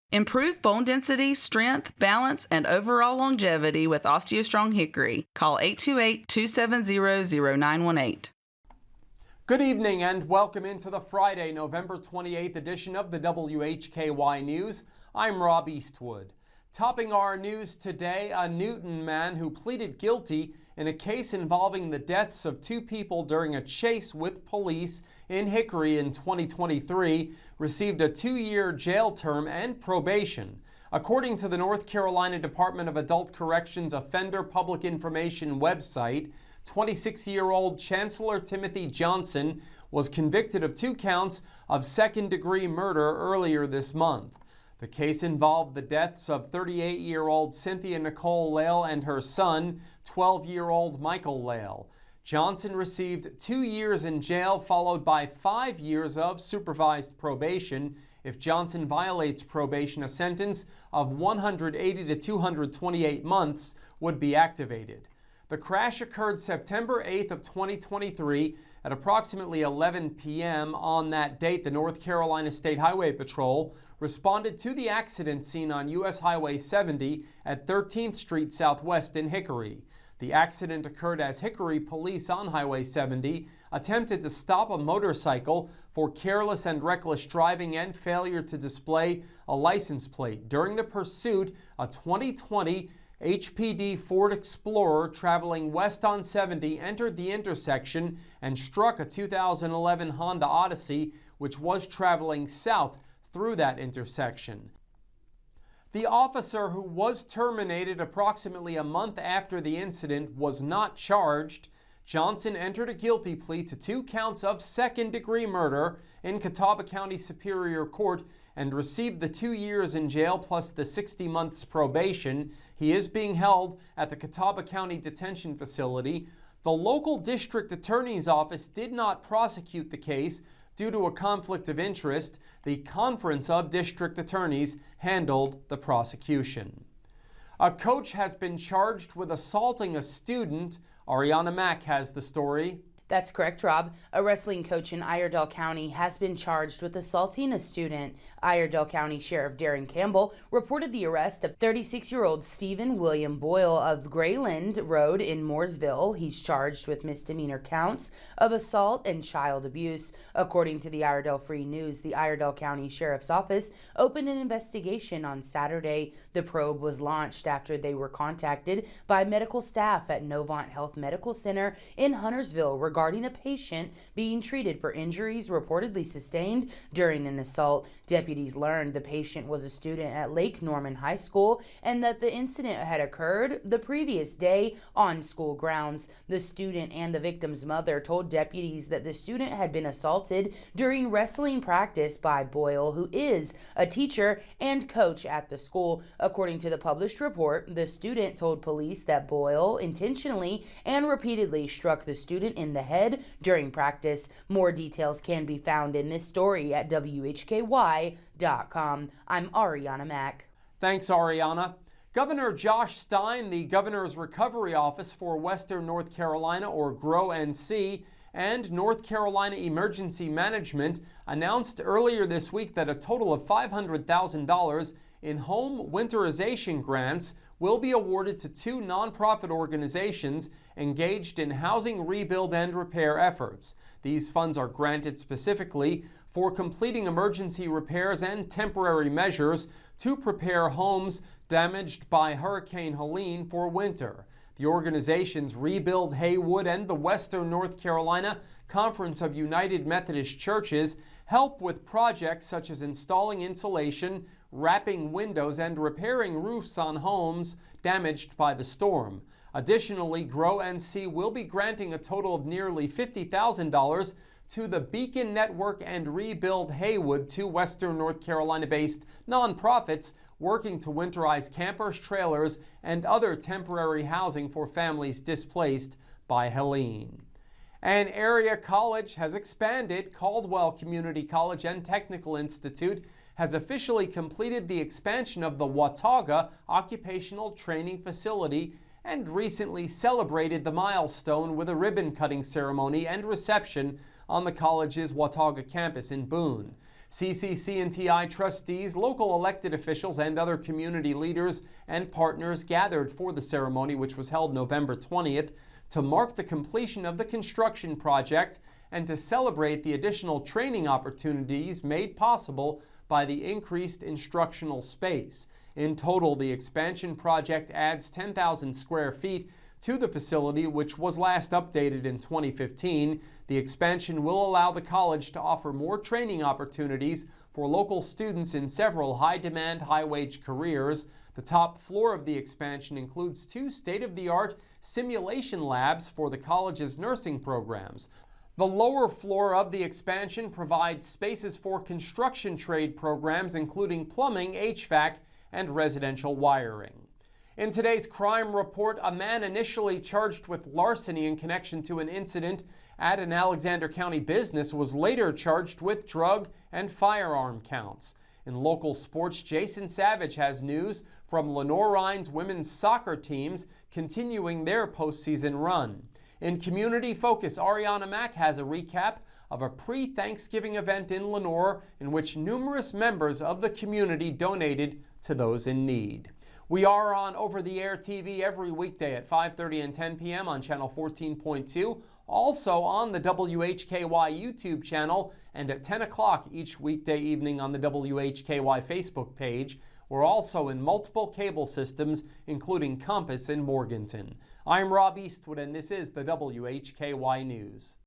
Improve bone density, strength, balance, and overall longevity with OsteoStrong Hickory. Call 828-270-0918. Good evening and welcome into the Friday, November 28th edition of the WHKY News. I'm Rob Eastwood. Topping our news today, a Newton man who pleaded guilty in a case involving the deaths of two people during a chase with police in Hickory in 2023 received a 2-year jail term and probation. According to the North Carolina Department of Adult Corrections Offender Public Information website, 26-year-old Chancellor Timothy Johnson was convicted of 2 counts of second-degree murder earlier this month. The case involved the deaths of 38-year-old Cynthia Nicole Lale and her son, 12-year-old Michael Lale. Johnson received 2 years in jail, followed by 5 years of supervised probation. If Johnson violates probation, a sentence of 180 to 228 months would be activated. The crash occurred September 8th of 2023 at approximately 11 p.m. On that date, the North Carolina State Highway Patrol responded to the accident scene on U.S. Highway 70 at 13th Street Southwest in Hickory. The accident occurred as Hickory police on Highway 70 attempted to stop a motorcycle for careless and reckless driving and failure to display a license plate. During the pursuit, a 2020 HPD Ford Explorer traveling west on 70 entered the intersection and struck a 2011 Honda Odyssey, which was traveling south through that intersection. The officer, who was terminated approximately a month after the incident, was not charged. Johnson entered a guilty plea to 2 counts of second-degree murder in Catawba County Superior Court and received the 2 years in jail plus the 60 months probation. He is being held at the Catawba County Detention Facility. The local district attorney's office did not prosecute the case due to a conflict of interest. The Conference of District Attorneys handled the prosecution. A coach has been charged with assaulting a student. Arianna Mack has the story. That's correct, Rob. A wrestling coach in Iredell County has been charged with assaulting a student. Iredell County Sheriff Darren Campbell reported the arrest of 36-year-old Stephen William Boyle of Grayland Road in Mooresville. He's charged with misdemeanor counts of assault and child abuse. According to the Iredell Free News, the Iredell County Sheriff's Office opened an investigation on Saturday. The probe was launched after they were contacted by medical staff at Novant Health Medical Center in Huntersville regarding a patient being treated for injuries reportedly sustained during an assault. Deputies learned the patient was a student at Lake Norman High School and that the incident had occurred the previous day on school grounds. The student and the victim's mother told deputies that the student had been assaulted during wrestling practice by Boyle, who is a teacher and coach at the school. According to the published report, the student told police that Boyle intentionally and repeatedly struck the student in the head during practice. More details can be found in this story at WHKY.com. I'm Arianna Mack. Thanks, Arianna. Governor Josh Stein, the Governor's Recovery Office for Western North Carolina, or GROW-NC, and North Carolina Emergency Management announced earlier this week that a total of $500,000 in home winterization grants will be awarded to 2 nonprofit organizations engaged in housing rebuild and repair efforts. These funds are granted specifically for completing emergency repairs and temporary measures to prepare homes damaged by Hurricane Helene for winter. The organizations Rebuild Haywood and the Western North Carolina Conference of United Methodist Churches help with projects such as installing insulation, wrapping windows, and repairing roofs on homes damaged by the storm. Additionally, GROW-NC will be granting a total of nearly $50,000 to the Beacon Network and Rebuild Haywood, 2 Western North Carolina-based nonprofits working to winterize campers, trailers, and other temporary housing for families displaced by Helene. An area college has expanded. Caldwell Community College and Technical Institute has officially completed the expansion of the Watauga Occupational Training Facility and recently celebrated the milestone with a ribbon-cutting ceremony and reception on the college's Watauga campus in Boone. CCC&TI trustees, local elected officials, and other community leaders and partners gathered for the ceremony, which was held November 20th, to mark the completion of the construction project and to celebrate the additional training opportunities made possible by the increased instructional space. In total, the expansion project adds 10,000 square feet to the facility, which was last updated in 2015. The expansion will allow the college to offer more training opportunities for local students in several high-demand, high-wage careers. The top floor of the expansion includes 2 state-of-the-art simulation labs for the college's nursing programs. The lower floor of the expansion provides spaces for construction trade programs, including plumbing, HVAC, and residential wiring. In today's crime report, a man initially charged with larceny in connection to an incident at an Alexander County business was later charged with drug and firearm counts. In local sports, Jason Savage has news from Lenore Rhines women's soccer teams continuing their postseason run. In community focus, Arianna Mack has a recap of a pre-Thanksgiving event in Lenore in which numerous members of the community donated to those in need. We are on over-the-air TV every weekday at 5:30 and 10 p.m. on channel 14.2, also on the WHKY YouTube channel, and at 10 o'clock each weekday evening on the WHKY Facebook page. We're also in multiple cable systems, including Compass in Morganton. I'm Rob Eastwood, and this is the WHKY News.